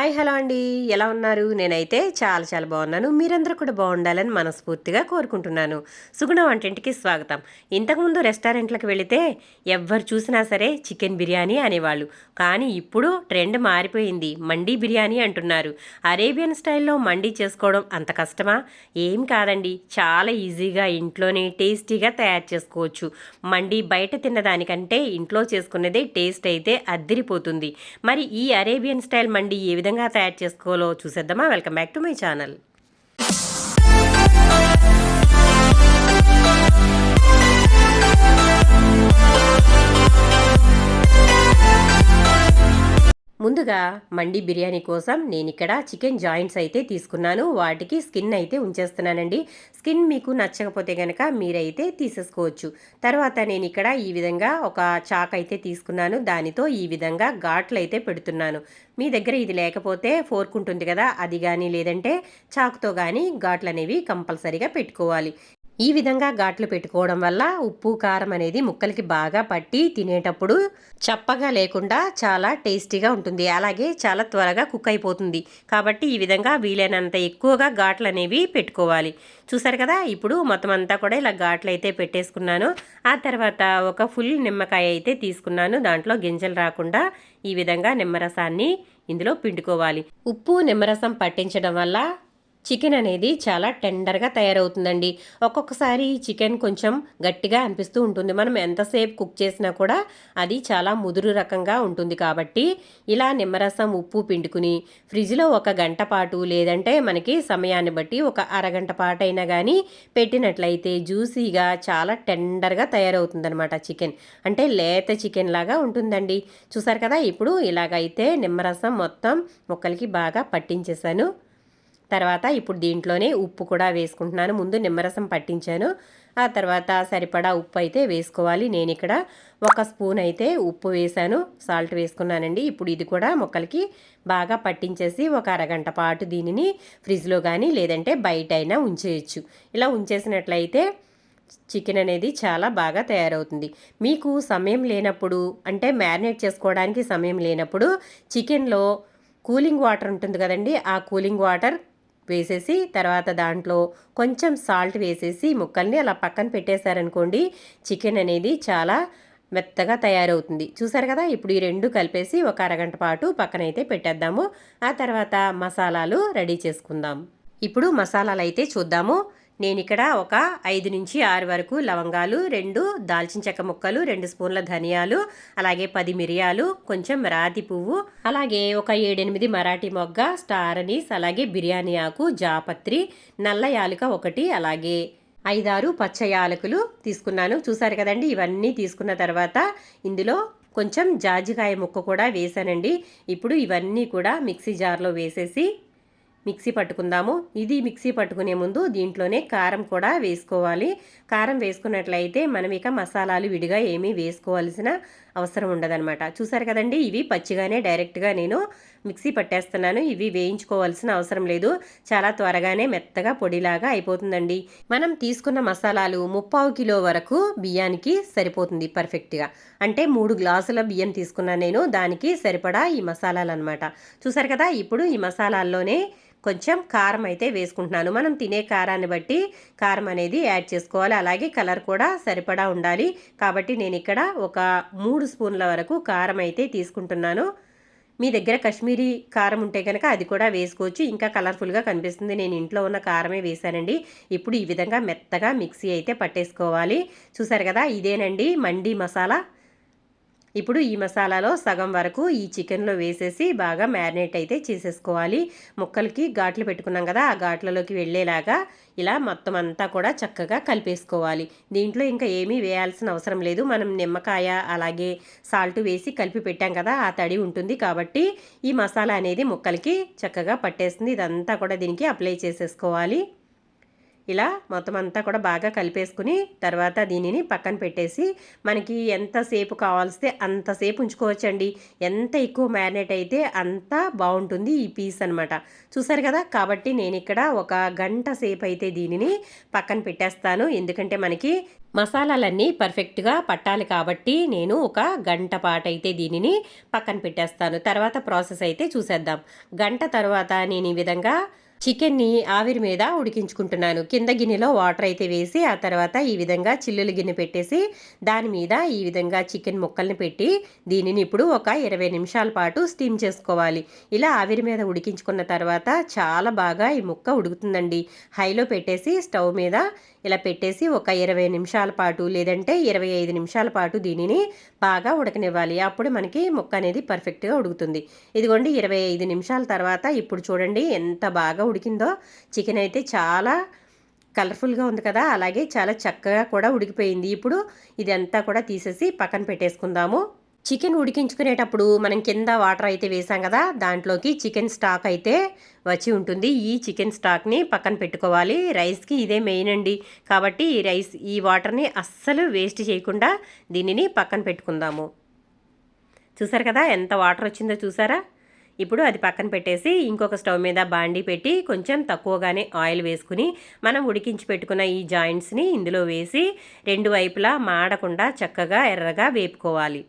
Hi hello అండి. ఎలా ఉన్నారు? నేనైతే చాలా చాలా బాగున్నాను. మీరందరూ కూడా బాగుండాలని మనస్ఫూర్తిగా కోరుకుంటున్నాను. సుగుణ వంటింటికి స్వాగతం. ఇంతకుముందు రెస్టారెంట్లకు వెళితే ఎవ్వరు చూసినా సరే చికెన్ బిర్యానీ అనేవాళ్ళు. కానీ ఇప్పుడు ట్రెండ్ మారిపోయింది. మండీ బిర్యానీ అంటున్నారు. అరేబియన్ స్టైల్లో మండీ చేసుకోవడం అంత కష్టమా? ఏం కాదండి. చాలా ఈజీగా ఇంట్లోనే టేస్టీగా తయారు చేసుకోవచ్చు. మండీ బయట తిన్నదానికంటే ఇంట్లో చేసుకున్నదే టేస్ట్ అయితే అద్దిరిపోతుంది. మరి ఈ అరేబియన్ స్టైల్ మండీ ఏ విధంగా తయారు చేసుకోవాలో చూసేద్దామా? Welcome back to my channel. ముందుగా మండీ బిర్యానీ కోసం నేను ఇక్కడ చికెన్ జాయింట్స్ అయితే తీసుకున్నాను. వాటికి స్కిన్ అయితే ఉంచేస్తున్నానండి. స్కిన్ మీకు నచ్చకపోతే కనుక మీరైతే తీసేసుకోవచ్చు. తర్వాత నేను ఇక్కడ ఈ విధంగా ఒక చాక్ అయితే తీసుకున్నాను. దానితో ఈ విధంగా ఘాట్లు అయితే పెడుతున్నాను. మీ దగ్గర ఇది లేకపోతే ఫోర్క్ ఉంటుంది కదా, అది కానీ లేదంటే చాకుతో కానీ ఘాట్లు అనేవి కంపల్సరీగా పెట్టుకోవాలి. ఈ విధంగా ఘాట్లు పెట్టుకోవడం వల్ల ఉప్పు కారం అనేది ముక్కలకి బాగా పట్టి తినేటప్పుడు చప్పగా లేకుండా చాలా టేస్టీగా ఉంటుంది. అలాగే చాలా త్వరగా కుక్ అయిపోతుంది. కాబట్టి ఈ విధంగా వీలైనంత ఎక్కువగా ఘాట్లు అనేవి పెట్టుకోవాలి. చూసారు కదా, ఇప్పుడు మొత్తం అంతా కూడా ఇలా ఘాట్లు అయితే పెట్టేసుకున్నాను. ఆ తర్వాత ఒక ఫుల్ నిమ్మకాయ అయితే తీసుకున్నాను. దాంట్లో గింజలు రాకుండా ఈ విధంగా నిమ్మరసాన్ని ఇందులో పిండుకోవాలి. ఉప్పు నిమ్మరసం పట్టించడం వల్ల చికెన్ అనేది చాలా టెండర్గా తయారవుతుందండి. ఒక్కొక్కసారి చికెన్ కొంచెం గట్టిగా అనిపిస్తూ ఉంటుంది. మనం ఎంతసేపు కుక్ చేసినా కూడా అది చాలా ముదురు రకంగా ఉంటుంది. కాబట్టి ఇలా నిమ్మరసం ఉప్పు పిండుకుని ఫ్రిడ్జ్లో ఒక గంట పాటు లేదంటే మనకి సమయాన్ని బట్టి ఒక అరగంట పాటు అయినా కానీ పెట్టినట్లయితే జ్యూసీగా చాలా టెండర్గా తయారవుతుందనమాట. చికెన్ అంటే లేత చికెన్ లాగా ఉంటుందండి. చూసారు కదా, ఇప్పుడు ఇలాగైతే నిమ్మరసం మొత్తం ముక్కలకి బాగా పట్టించేసాను. తర్వాత ఇప్పుడు దీంట్లోనే ఉప్పు కూడా వేసుకుంటున్నాను. ముందు నిమ్మరసం పట్టించాను, ఆ తర్వాత సరిపడా ఉప్పు అయితే వేసుకోవాలి. నేను ఇక్కడ 1 స్పూన్ అయితే ఉప్పు వేసాను, సాల్ట్ వేసుకున్నానండి. ఇప్పుడు ఇది కూడా ముక్కలకి బాగా పట్టించేసి ఒక అరగంట పాటు దీనిని ఫ్రిడ్జ్లో కానీ లేదంటే బయట అయినా ఉంచేయచ్చు. ఇలా ఉంచేసినట్లయితే చికెన్ అనేది చాలా బాగా తయారవుతుంది. మీకు సమయం లేనప్పుడు, అంటే మ్యారినేట్ చేసుకోవడానికి సమయం లేనప్పుడు చికెన్లో కూలింగ్ వాటర్ ఉంటుంది కదండి, ఆ కూలింగ్ వాటర్ వేసేసి తర్వాత దాంట్లో కొంచెం సాల్ట్ వేసేసి ముక్కల్ని అలా పక్కన పెట్టేశారనుకోండి, చికెన్ అనేది చాలా మెత్తగా తయారవుతుంది. చూసారు కదా, ఇప్పుడు ఈ రెండు కలిపేసి ఒక అరగంట పాటు పక్కనైతే పెట్టేద్దాము. ఆ తర్వాత మసాలాలు రెడీ చేసుకుందాం. ఇప్పుడు మసాలాలు అయితే చూద్దాము. నేను ఇక్కడ ఒక 5 నుంచి 6 వరకు లవంగాలు, 2 దాల్చిన చెక్క ముక్కలు, 2 స్పూన్ల ధనియాలు, అలాగే 10 మిరియాలు, కొంచెం రాతి పువ్వు, అలాగే ఒక 7-8 మరాఠీ మొగ్గ, స్టార్ అనీస్, అలాగే బిర్యానీ ఆకు, జాపత్రి, నల్ల యాలుక 1, అలాగే 5-6 పచ్చ యాలకులు తీసుకున్నాను. చూసారు కదండి, ఇవన్నీ తీసుకున్న తర్వాత ఇందులో కొంచెం జాజికాయ ముక్క కూడా వేసానండి. ఇప్పుడు ఇవన్నీ కూడా మిక్సీ జార్లో వేసేసి మిక్సీ పట్టుకుందాము. ఇది మిక్సీ పట్టుకునే ముందు దీంట్లోనే కారం కూడా వేసుకోవాలి. కారం వేసుకున్నట్లయితే మనం ఇక మసాలాలు విడిగా ఏమీ వేసుకోవాల్సిన అవసరం ఉండదన్నమాట. చూసారు కదండి, ఇవి పచ్చిగానే డైరెక్ట్గా నేను మిక్సీ పట్టేస్తున్నాను. ఇవి వేయించుకోవాల్సిన అవసరం లేదు. చాలా త్వరగానే మెత్తగా పొడిలాగా అయిపోతుందండి. మనం తీసుకున్న మసాలాలు 3/4 కిలో వరకు బియ్యానికి సరిపోతుంది పర్ఫెక్ట్గా. అంటే 3 గ్లాసుల బియ్యం తీసుకున్నాను నేను, దానికి సరిపడా ఈ మసాలాలు అనమాట. చూసారు కదా, ఇప్పుడు ఈ మసాలాల్లోనే కొంచెం కారం అయితే వేసుకుంటున్నాను. మనం తినే కారాన్ని బట్టి కారం అనేది యాడ్ చేసుకోవాలి. అలాగే కలర్ కూడా సరిపడా ఉండాలి. కాబట్టి నేను ఇక్కడ ఒక 3 స్పూన్ల వరకు కారం అయితే తీసుకుంటున్నాను. మీ దగ్గర కాశ్మీరీ కారం ఉంటే కనుక అది కూడా వేసుకోవచ్చు, ఇంకా కలర్ఫుల్గా కనిపిస్తుంది. నేను ఇంట్లో ఉన్న కారమే వేసానండి. ఇప్పుడు ఈ విధంగా మెత్తగా మిక్సీ అయితే పట్టేసుకోవాలి. చూసారు కదా, ఇదేనండి మండీ మసాలా. ఇప్పుడు ఈ మసాలాలో సగం వరకు ఈ చికెన్లో వేసేసి బాగా మ్యారినేట్ అయితే చేసేసుకోవాలి. ముక్కలకి ఘాట్లు పెట్టుకున్నాం కదా, ఆ ఘాట్లలోకి వెళ్ళేలాగా ఇలా మొత్తం అంతా కూడా చక్కగా కలిపేసుకోవాలి. దీంట్లో ఇంకా ఏమీ వేయాల్సిన అవసరం లేదు. మనం నిమ్మకాయ అలాగే సాల్ట్ వేసి కలిపి పెట్టాం కదా, ఆ తడి ఉంటుంది. కాబట్టి ఈ మసాలా అనేది ముక్కలకి చక్కగా పట్టేస్తుంది. ఇదంతా కూడా దీనికి అప్లై చేసేసుకోవాలి. ఇలా మొత్తం అంతా కూడా బాగా కలిపేసుకుని తర్వాత దీనిని పక్కన పెట్టేసి మనకి ఎంతసేపు కావాల్స్తే అంతసేపు ఉంచుకోవచ్చండి. ఎంత ఎక్కువ మ్యారినేట్ అయితే అంత బాగుంటుంది ఈ పీస్ అనమాట. చూసారు కదా, కాబట్టి నేను ఇక్కడ ఒక గంట సేపు అయితే దీనిని పక్కన పెట్టేస్తాను. ఎందుకంటే మనకి మసాలాలన్నీ పర్ఫెక్ట్గా పట్టాలి కాబట్టి నేను ఒక గంట పాటు అయితే దీనిని పక్కన పెట్టేస్తాను. తర్వాత ప్రాసెస్ అయితే చూసేద్దాం. గంట తర్వాత నేను ఈ విధంగా చికెన్ని ఆవిరి మీద ఉడికించుకుంటున్నాను. కింద గిన్నెలో వాటర్ అయితే వేసి ఆ తర్వాత ఈ విధంగా చిల్లులు గిన్నె పెట్టేసి దాని మీద ఈ విధంగా చికెన్ ముక్కల్ని పెట్టి దీనిని ఇప్పుడు ఒక 20 నిమిషాల పాటు స్టీమ్ చేసుకోవాలి. ఇలా ఆవిరి మీద ఉడికించుకున్న తర్వాత చాలా బాగా ఈ ముక్క ఉడుకుతుందండి. హైలో పెట్టేసి స్టవ్ మీద ఇలా పెట్టేసి ఒక 20 నిమిషాల పాటు లేదంటే 25 నిమిషాల పాటు దీనిని బాగా ఉడకనివ్వాలి. అప్పుడు మనకి ముక్క అనేది పర్ఫెక్ట్గా ఉడుకుతుంది. ఇదిగోండి 25 నిమిషాల తర్వాత ఇప్పుడు చూడండి ఎంత బాగా ఉడికిందో. చికెన్ అయితే చాలా కలర్ఫుల్గా ఉంది కదా, అలాగే చాలా చక్కగా కూడా ఉడికిపోయింది. ఇప్పుడు ఇదంతా కూడా తీసేసి పక్కన పెట్టేసుకుందాము. చికెన్ ఉడికించుకునేటప్పుడు మనం కింద వాటర్ అయితే వేసాం కదా, దాంట్లోకి చికెన్ స్టాక్ అయితే వచ్చి ఉంటుంది. ఈ చికెన్ స్టాక్ని పక్కన పెట్టుకోవాలి. రైస్కి ఇదే మెయిన్ అండి. కాబట్టి ఈ వాటర్ని అస్సలు వేస్ట్ చేయకుండా దీనిని పక్కన పెట్టుకుందాము. చూసారు కదా ఎంత వాటర్ వచ్చిందో చూసారా. ఇప్పుడు అది పక్కన పెట్టేసి ఇంకొక స్టవ్ మీద బాండీ పెట్టి కొంచెం తక్కువగానే ఆయిల్ వేసుకుని మనం ఉడికించి పెట్టుకున్న ఈ జాయింట్స్ని ఇందులో వేసి రెండు వైపులా మాడకుండా చక్కగా ఎర్రగా వేపుకోవాలి.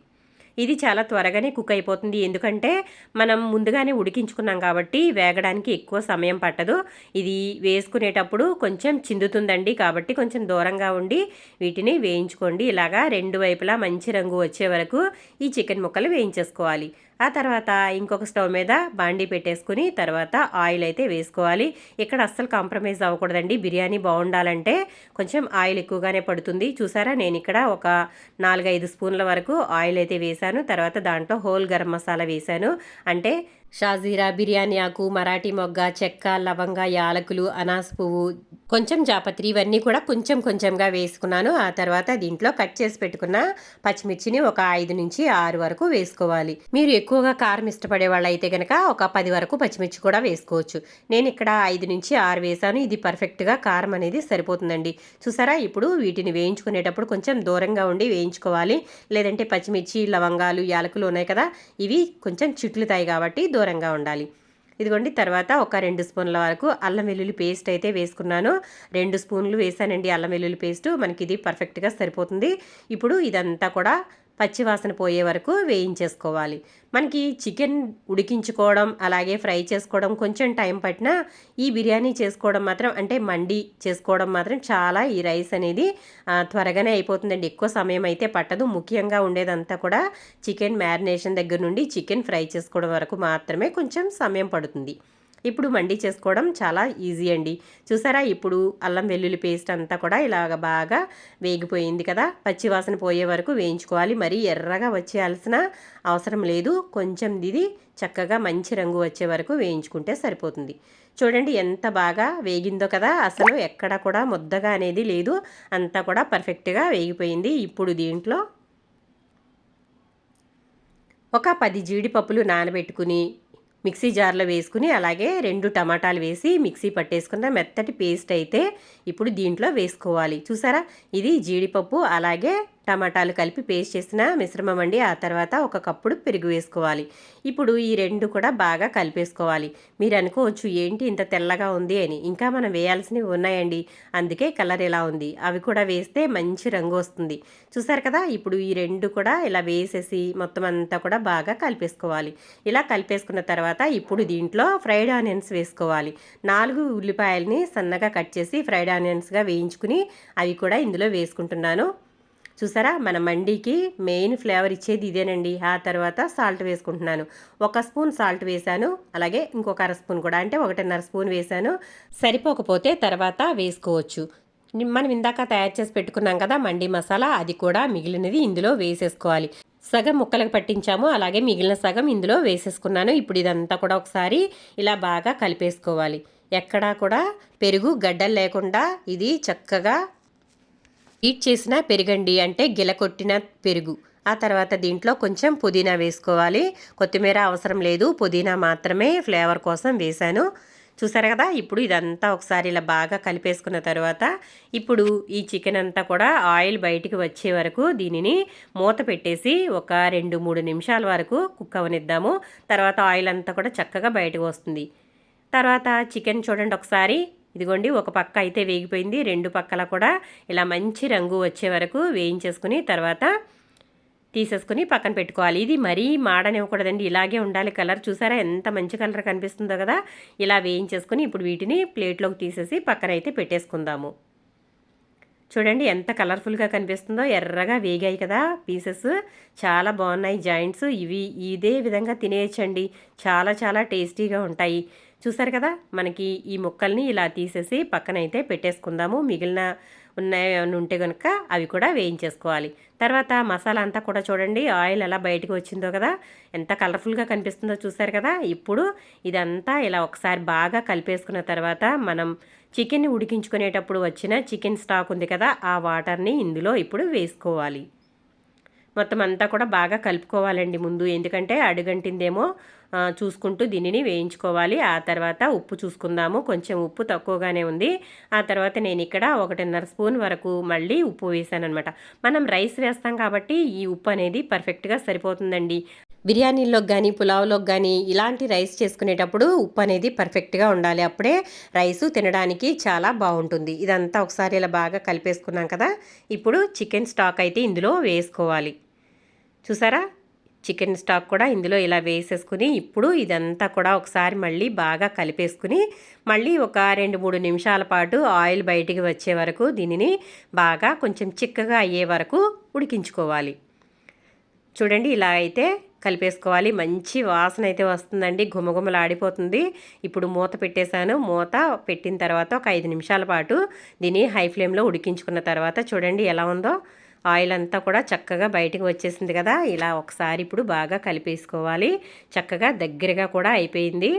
ఇది చాలా త్వరగానే కుక్ అయిపోతుంది. ఎందుకంటే మనం ముందుగానే ఉడికించుకున్నాం కాబట్టి వేగడానికి ఎక్కువ సమయం పట్టదు. ఇది వేసుకునేటప్పుడు కొంచెం చిందుతుందండి, కాబట్టి కొంచెం దూరంగా ఉండి వీటిని వేయించుకోండి. ఇలాగా రెండు వైపులా మంచి రంగు వచ్చే వరకు ఈ చికెన్ ముక్కలు వేయించేసుకోవాలి. ఆ తర్వాత ఇంకొక స్టవ్ మీద బాండీ పెట్టేసుకుని తర్వాత ఆయిల్ అయితే వేసుకోవాలి. ఇక్కడ అస్సలు కాంప్రమైజ్ అవ్వకూడదండి. బిర్యానీ బాగుండాలంటే కొంచెం ఆయిల్ ఎక్కువగానే పడుతుంది. చూసారా, నేను ఇక్కడ ఒక 4-5 స్పూన్ల వరకు ఆయిల్ అయితే వేశాను. తర్వాత దాంట్లో హోల్ గరం మసాలా వేశాను. అంటే షాజీరా, బిర్యానీ ఆకు, మరాఠీ మొగ్గ, చెక్క, లవంగ, యాలకులు, అనాస్ పువ్వు, కొంచెం జాపత్రి, ఇవన్నీ కూడా కొంచెం కొంచెంగా వేసుకున్నాను. ఆ తర్వాత దీంట్లో కట్ చేసి పెట్టుకున్న పచ్చిమిర్చిని ఒక 5 నుంచి 6 వరకు వేసుకోవాలి. మీరు ఎక్కువగా కారం ఇష్టపడే వాళ్ళు అయితే కనుక ఒక 10 వరకు పచ్చిమిర్చి కూడా వేసుకోవచ్చు. నేను ఇక్కడ 5 నుంచి 6 వేసాను. ఇది పర్ఫెక్ట్గా కారం అనేది సరిపోతుందండి. చూసారా, ఇప్పుడు వీటిని వేయించుకునేటప్పుడు కొంచెం దూరంగా ఉండి వేయించుకోవాలి. లేదంటే పచ్చిమిర్చి, లవంగాలు, యాలకులు ఉన్నాయి కదా, ఇవి కొంచెం చిట్లుతాయి కాబట్టి దూరంగా ఉండాలి. ఇదిగోండి తర్వాత ఒక 2 స్పూన్ల వరకు అల్లం వెల్లుల్లి పేస్ట్ అయితే వేసుకున్నాను. 2 స్పూన్లు వేసానండి అల్లం వెల్లుల్లి పేస్ట్. మనకి ఇది పర్ఫెక్ట్గా సరిపోతుంది. ఇప్పుడు ఇదంతా కూడా పచ్చివాసన పోయే వరకు వేయించేసుకోవాలి. మనకి చికెన్ ఉడికించుకోవడం అలాగే ఫ్రై చేసుకోవడం కొంచెం టైం పట్టినా ఈ బిర్యానీ చేసుకోవడం మాత్రం అంటే మండి చేసుకోవడం మాత్రం చాలా ఈ రైస్ అనేది త్వరగానే అయిపోతుందండి. ఎక్కువ సమయం అయితే పట్టదు. ముఖ్యంగా ఉండేదంతా కూడా చికెన్ మ్యారినేషన్ దగ్గర నుండి చికెన్ ఫ్రై చేసుకోవడం వరకు మాత్రమే కొంచెం సమయం పడుతుంది. ఇప్పుడు మండి చేసుకోవడం చాలా ఈజీ అండి. చూసారా, ఇప్పుడు అల్లం వెల్లుల్లి పేస్ట్ అంతా కూడా ఇలాగ బాగా వేగిపోయింది కదా. పచ్చివాసన పోయే వరకు వేయించుకోవాలి. మరీ ఎర్రగా వచ్చేయాల్సిన అవసరం లేదు. కొంచెం ఇది చక్కగా మంచి రంగు వచ్చే వరకు వేయించుకుంటే సరిపోతుంది. చూడండి ఎంత బాగా వేగిందో కదా, అసలు ఎక్కడ కూడా ముద్దగా అనేది లేదు. అంతా కూడా పర్ఫెక్ట్గా వేగిపోయింది. ఇప్పుడు దీంట్లో ఒక 10 జీడిపప్పులు నానబెట్టుకుని మిక్సీ జార్లో వేసుకుని అలాగే 2 టమాటాలు వేసి మిక్సీ పట్టేసుకున్న మెత్తటి పేస్ట్ అయితే ఇప్పుడు దీంట్లో వేసుకోవాలి. చూసారా, ఇది జీడిపప్పు అలాగే టమాటాలు కలిపి పేస్ట్ చేసిన మిశ్రమం అండి. ఆ తర్వాత ఒక కప్పుడు పెరుగు వేసుకోవాలి. ఇప్పుడు ఈ 2 కూడా బాగా కలిపేసుకోవాలి. మీరు అనుకోవచ్చు ఏంటి ఇంత తెల్లగా ఉంది అని, ఇంకా మనం వేయాల్సినవి ఉన్నాయండి, అందుకే కలర్ ఎలా ఉంది. అవి కూడా వేస్తే మంచి రంగు వస్తుంది. చూసారు కదా, ఇప్పుడు ఈ 2 కూడా ఇలా వేసేసి మొత్తం అంతా కూడా బాగా కలిపేసుకోవాలి. ఇలా కలిపేసుకున్న తర్వాత ఇప్పుడు దీంట్లో ఫ్రైడ్ ఆనియన్స్ వేసుకోవాలి. 4 ఉల్లిపాయలని సన్నగా కట్ చేసి ఫ్రైడ్ ఆనియన్స్గా వేయించుకుని అవి కూడా ఇందులో వేసుకుంటున్నాను. చూసారా, మన మండీకి మెయిన్ ఫ్లేవర్ ఇచ్చేది ఇదేనండి. ఆ తర్వాత సాల్ట్ వేసుకుంటున్నాను. 1 స్పూన్ సాల్ట్ వేసాను. అలాగే ఇంకొక 1/2 స్పూన్ కూడా అంటే 1.5 స్పూన్ వేసాను. సరిపోకపోతే తర్వాత వేసుకోవచ్చు. మనం ఇందాక తయారు చేసి పెట్టుకున్నాం కదా మండీ మసాలా, అది కూడా మిగిలినది ఇందులో వేసేసుకోవాలి. సగం ముక్కలకు పట్టించాము, అలాగే మిగిలిన సగం ఇందులో వేసేసుకున్నాను. ఇప్పుడు ఇదంతా కూడా ఒకసారి ఇలా బాగా కలిపేసుకోవాలి. ఎక్కడా కూడా పెరుగు గడ్డలు లేకుండా ఇది చక్కగా హీట్ చేసిన పెరుగండి, అంటే గిలకొట్టిన పెరుగు. ఆ తర్వాత దీంట్లో కొంచెం పుదీనా వేసుకోవాలి. కొత్తిమీర అవసరం లేదు, పుదీనా మాత్రమే ఫ్లేవర్ కోసం వేశాను. చూసారు కదా, ఇప్పుడు ఇదంతా ఒకసారి ఇలా బాగా కలిపేసుకున్న తర్వాత ఇప్పుడు ఈ చికెన్ అంతా కూడా ఆయిల్ బయటికి వచ్చే వరకు దీనిని మూత పెట్టేసి ఒక 2-3 నిమిషాల వరకు కుక్ అవనిద్దాము. తర్వాత ఆయిల్ అంతా కూడా చక్కగా బయటకు వస్తుంది. తర్వాత చికెన్ చూడండి ఒకసారి, ఇదిగోండి ఒక పక్క అయితే వేగిపోయింది. 2 పక్కల కూడా ఇలా మంచి రంగు వచ్చే వరకు వేయించేసుకుని తర్వాత తీసేసుకుని పక్కన పెట్టుకోవాలి. ఇది మరీ మాడనివ్వకూడదండి, ఇలాగే ఉండాలి కలర్. చూసారా ఎంత మంచి కలర్ కనిపిస్తుందో కదా. ఇలా వేయించేసుకుని ఇప్పుడు వీటిని ప్లేట్లోకి తీసేసి పక్కన అయితే పెట్టేసుకుందాము. చూడండి ఎంత కలర్ఫుల్గా కనిపిస్తుందో, ఎర్రగా వేగాయి కదా పీసెస్, చాలా బాగున్నాయి జాయింట్స్. ఇదే విధంగా తినేయచ్చండి, చాలా చాలా టేస్టీగా ఉంటాయి. చూసారు కదా, మనకి ఈ ముక్కల్ని ఇలా తీసేసి పక్కనైతే పెట్టేసుకుందాము. మిగిలిన ఉన్నాయని ఉంటే కనుక అవి కూడా వేయించేసుకోవాలి. తర్వాత మసాలా అంతా కూడా చూడండి ఆయిల్ ఎలా బయటకు వచ్చిందో కదా, ఎంత కలర్ఫుల్గా కనిపిస్తుందో చూసారు కదా. ఇప్పుడు ఇదంతా ఇలా ఒకసారి బాగా కలిపేసుకున్న తర్వాత మనం చికెన్ని ఉడికించుకునేటప్పుడు వచ్చిన చికెన్ స్టాక్ ఉంది కదా, ఆ వాటర్ని ఇందులో ఇప్పుడు వేసుకోవాలి. మొత్తం అంతా కూడా బాగా కలుపుకోవాలండి ముందు, ఎందుకంటే అడుగంటిందేమో చూసుకుంటూ దీనిని వేయించుకోవాలి. ఆ తర్వాత ఉప్పు చూసుకుందాము, కొంచెం ఉప్పు తక్కువగానే ఉంది. ఆ తర్వాత నేను ఇక్కడ 1.5 స్పూన్ వరకు మళ్ళీ ఉప్పు వేసాను అనమాట. మనం రైస్ వేస్తాం కాబట్టి ఈ ఉప్పు అనేది పర్ఫెక్ట్గా సరిపోతుందండి. బిర్యానీలోకి కానీ పులావ్లోకి కానీ ఇలాంటి రైస్ చేసుకునేటప్పుడు ఉప్పు అనేది పర్ఫెక్ట్గా ఉండాలి, అప్పుడే రైసు తినడానికి చాలా బాగుంటుంది. ఇదంతా ఒకసారి ఇలా బాగా కలిపేసుకున్నాం కదా. ఇప్పుడు చికెన్ స్టాక్ అయితే ఇందులో వేసుకోవాలి. చూసారా, చికెన్ స్టాక్ కూడా ఇందులో ఇలా వేసేసుకుని ఇప్పుడు ఇదంతా కూడా ఒకసారి మళ్ళీ బాగా కలిపేసుకుని మళ్ళీ ఒక 2-3 నిమిషాల పాటు ఆయిల్ బయటికి వచ్చే వరకు దీనిని బాగా కొంచెం చిక్కగా అయ్యే వరకు ఉడికించుకోవాలి. చూడండి ఇలా అయితే కలిపేసుకోవాలి. మంచి వాసన అయితే వస్తుందండి, గుమగుమలాడిపోతుంది. ఇప్పుడు మూత పెట్టేశాను. మూత పెట్టిన తర్వాత ఒక 5 నిమిషాల పాటు దీన్ని హై ఫ్లేమ్లో ఉడికించుకున్న తర్వాత చూడండి ఎలా ఉందో, ఆయిల్ అంతా కూడా చక్కగా బయటకు వచ్చేసింది కదా. ఇలా ఒకసారి ఇప్పుడు బాగా కలిపేసుకోవాలి. చక్కగా దగ్గరగా కూడా అయిపోయింది.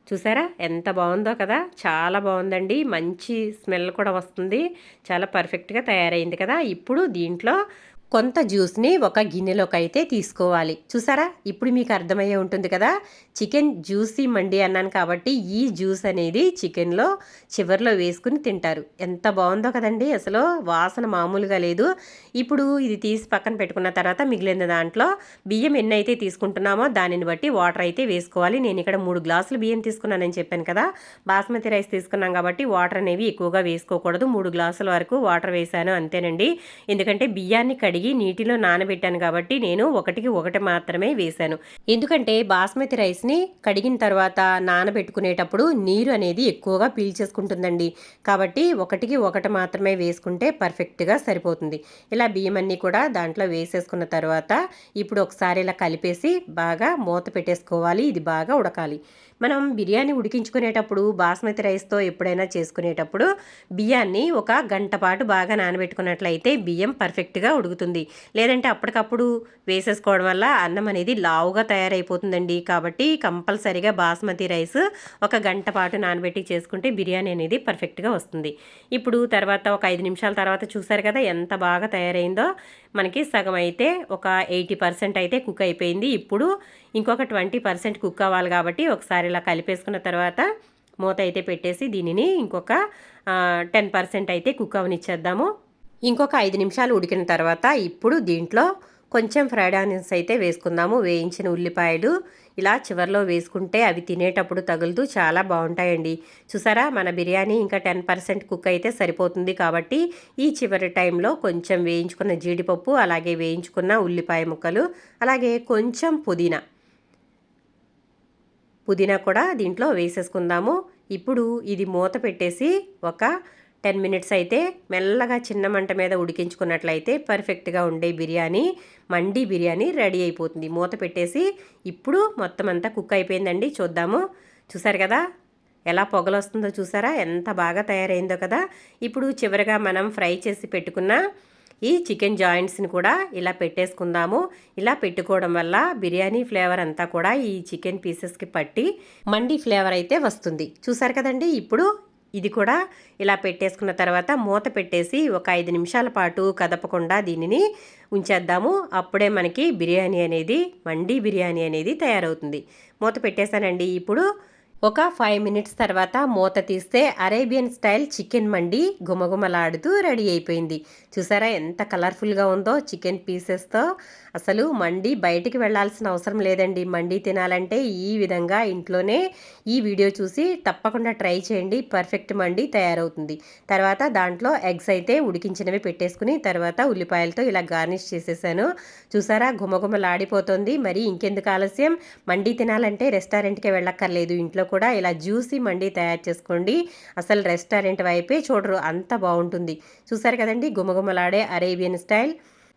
చూసారా ఎంత బాగుందో కదా, చాలా బాగుందండి, మంచి స్మెల్ కూడా వస్తుంది, చాలా పర్ఫెక్ట్గా తయారైంది కదా. ఇప్పుడు దీంట్లో కొంత జ్యూస్ని ఒక గిన్నెలోకి అయితే తీసుకోవాలి. చూసారా, ఇప్పుడు మీకు అర్థమయ్యే ఉంటుంది కదా, చికెన్ జ్యూసీ మండి అన్నాను కాబట్టి ఈ జ్యూస్ అనేది చికెన్లో చివర్లో వేసుకుని తింటారు. ఎంత బాగుందో కదండి, అసలు వాసన మామూలుగా లేదు. ఇప్పుడు ఇది తీసి పక్కన పెట్టుకున్న తర్వాత మిగిలిన దాంట్లో బియ్యం ఎన్ని అయితే తీసుకుంటున్నామో దానిని బట్టి వాటర్ అయితే వేసుకోవాలి. నేను ఇక్కడ 3 గ్లాసులు బియ్యం తీసుకున్నానని చెప్పాను కదా, బాస్మతి రైస్ తీసుకున్నాం కాబట్టి వాటర్ అనేవి ఎక్కువగా వేసుకోకూడదు. 3 గ్లాసుల వరకు వాటర్ వేసాను అంతేనండి, ఎందుకంటే బియ్యాన్ని కడిగి నీటిలో నానబెట్టాను కాబట్టి నేను 1:1 మాత్రమే వేశాను. ఎందుకంటే బాస్మతి రైస్ని కడిగిన తర్వాత నానబెట్టుకునేటప్పుడు నీరు అనేది ఎక్కువగా పీల్చేసుకుంటుందండి, కాబట్టి 1:1 మాత్రమే వేసుకుంటే పర్ఫెక్ట్గా సరిపోతుంది. ఇలా బియ్యం అన్నీ కూడా దాంట్లో వేసేసుకున్న తర్వాత ఇప్పుడు ఒకసారి ఇలా కలిపేసి బాగా మూత పెట్టేసుకోవాలి. ఇది బాగా ఉడకాలి. మనం బిర్యానీ ఉడికించుకునేటప్పుడు బాస్మతి రైస్తో ఎప్పుడైనా చేసుకునేటప్పుడు బియ్యాన్ని ఒక గంట పాటు బాగా నానబెట్టుకున్నట్లయితే బియ్యం పర్ఫెక్ట్గా ఉడుకుతుంది. లేదంటే అప్పటికప్పుడు వేసేసుకోవడం వల్ల అన్నం అనేది లావుగా తయారైపోతుందండి. కాబట్టి కంపల్సరీగా బాస్మతి రైస్ ఒక గంట పాటు నానబెట్టి చేసుకుంటే బిర్యానీ అనేది పర్ఫెక్ట్గా వస్తుంది. ఇప్పుడు తర్వాత ఒక 5 నిమిషాల తర్వాత చూసారు కదా ఎంత బాగా తయారైందో. మనకి సగం అయితే ఒక 80% అయితే కుక్ అయిపోయింది. ఇప్పుడు ఇంకొక 20% కుక్ అవ్వాలి కాబట్టి ఒకసారి ఇలా కలిపేసుకున్న తర్వాత మూత అయితే పెట్టేసి దీనిని ఇంకొక 10% అయితే కుక్ అవనిచ్చేద్దాము. ఇంకొక 5 నిమిషాలు ఉడికిన తర్వాత ఇప్పుడు దీంట్లో కొంచెం ఫ్రైడ్ ఆనియన్స్ అయితే వేసుకుందాము. వేయించిన ఉల్లిపాయలు ఇలా చివర్లో వేసుకుంటే అవి తినేటప్పుడు తగులుతూ చాలా బాగుంటాయండి. చూసారా, మన బిర్యానీ ఇంకా 10% కుక్ అయితే సరిపోతుంది కాబట్టి ఈ చివరి టైంలో కొంచెం వేయించుకున్న జీడిపప్పు, అలాగే వేయించుకున్న ఉల్లిపాయ ముక్కలు, అలాగే కొంచెం పుదీనా కూడా దీంట్లో వేసేసుకుందాము. ఇప్పుడు ఇది మూత పెట్టేసి ఒక 10 మినిట్స్ అయితే మెల్లగా చిన్న మంట మీద ఉడికించుకున్నట్లయితే పర్ఫెక్ట్గా ఉండే మండి బిర్యానీ రెడీ అయిపోతుంది. మూత పెట్టేసి ఇప్పుడు మొత్తం అంతా కుక్ అయిపోయిందండి, చూద్దాము. చూసారు కదా ఎలా పొగలు వస్తుందో, చూసారా ఎంత బాగా తయారైందో కదా. ఇప్పుడు చివరిగా మనం ఫ్రై చేసి పెట్టుకున్న ఈ చికెన్ జాయింట్స్ని కూడా ఇలా పెట్టేసుకుందాము. ఇలా పెట్టుకోవడం వల్ల బిర్యానీ ఫ్లేవర్ అంతా కూడా ఈ చికెన్ పీసెస్కి పట్టి మండి ఫ్లేవర్ అయితే వస్తుంది. చూసారు కదండి, ఇప్పుడు ఇది కూడా ఇలా పెట్టేసుకున్న తర్వాత మూత పెట్టేసి ఒక 5 నిమిషాల పాటు కదపకుండా దీనిని ఉంచేద్దాము. అప్పుడే మనకి మండి బిర్యానీ అనేది తయారవుతుంది. మూత పెట్టేశానండి. ఇప్పుడు ఒక 5 మినిట్స్ తర్వాత మూత తీస్తే అరేబియన్ స్టైల్ చికెన్ మండి గుమగుమలాడుతూ రెడీ అయిపోయింది. చూసారా ఎంత కలర్ఫుల్గా ఉందో చికెన్ పీసెస్తో. అసలు మండి బయటికి వెళ్ళాల్సిన అవసరం లేదండి. మండి తినాలంటే ఈ విధంగా ఇంట్లోనే ఈ వీడియో చూసి తప్పకుండా ట్రై చేయండి. పర్ఫెక్ట్ మండి తయారవుతుంది. తర్వాత దాంట్లో ఎగ్స్ అయితే ఉడికించినవి పెట్టేసుకుని తర్వాత ఉల్లిపాయలతో ఇలా గార్నిష్ చేసేసాను. చూసారా గుమగుమలాడిపోతుంది. మరి ఇంకెందుకు ఆలస్యం, మండి తినాలంటే రెస్టారెంట్కే వెళ్ళక్కర్లేదు. ఇంట్లో కూడా ఇలా జ్యూసీ మండి తయారు చేసుకోండి. అసలు రెస్టారెంట్ వైపే చూడరు, అంత బాగుంటుంది. చూసారు కదండి గుమగుమలాడే అరేబియన్ స్టైల్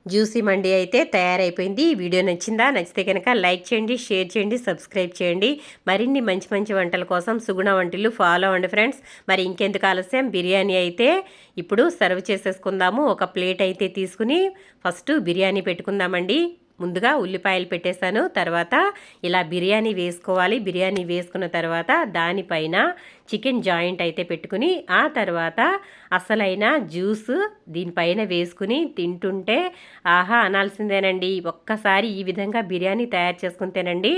జ్యూసీ మండి అయితే తయారైపోయింది. వీడియో నచ్చిందా? నచ్చితే కనుక లైక్ చేయండి, షేర్ చేయండి, సబ్స్క్రైబ్ చేయండి. మరిన్ని మంచి మంచి వంటల కోసం సుగుణ వంటలు ఫాలో అవ్వండి ఫ్రెండ్స్. మరి ఇంకెందుకు ఆలస్యం, బిర్యానీ అయితే ఇప్పుడు సర్వ్ చేసేసుకుందాము. ఒక ప్లేట్ అయితే తీసుకుని ఫస్ట్ బిర్యానీ పెట్టుకుందామండి. ముందుగా ఉల్లిపాయలు పెట్టేశాను. తర్వాత ఇలా బిర్యానీ వేసుకోవాలి. బిర్యానీ వేసుకున్న తర్వాత దానిపైన చికెన్ జాయింట్ అయితే పెట్టుకుని ఆ తర్వాత అసలైన జ్యూస్ దీనిపైన వేసుకుని తింటుంటే ఆహా అనాల్సిందేనండి. ఒక్కసారి ఈ విధంగా బిర్యానీ తయారు చేసుకుని తినండి.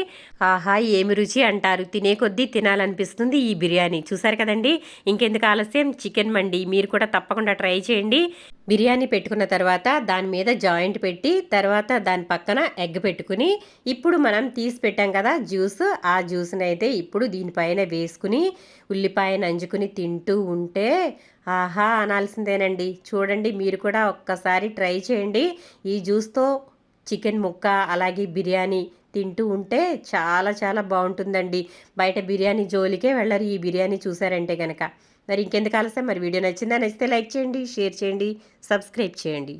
ఆహా ఏమి రుచి అంటారు. తినే కొద్దీ తినాలనిపిస్తుంది ఈ బిర్యానీ. చూసారు కదండి. ఇంకెందుకు ఆలస్యం, చికెన్ మండి మీరు కూడా తప్పకుండా ట్రై చేయండి. బిర్యానీ పెట్టుకున్న తర్వాత దాని మీద జాయింట్ పెట్టి తర్వాత దాని పక్కన ఎగ్ పెట్టుకుని ఇప్పుడు మనం తీసి పెట్టాం కదా జ్యూస్, ఆ జ్యూస్ని అయితే ఇప్పుడు దీనిపైన వేసుకుని ఉల్లిపాయ నంజుకుని తింటూ ఉంటే ఆహా అనాల్సిందేనండి. చూడండి మీరు కూడా ఒక్కసారి ట్రై చేయండి. ఈ జ్యూస్తో చికెన్ ముక్క అలాగే బిర్యానీ తింటూ ఉంటే చాలా చాలా బాగుంటుందండి. బయట బిర్యానీ జోలికే వెళ్ళరు ఈ బిర్యానీ చూసారంటే కనుక. మరి ఇంకెందుకు ఆలస్యం, మరి వీడియో నచ్చిందా? నచ్చితే లైక్ చేయండి, షేర్ చేయండి, సబ్స్క్రైబ్ చేయండి.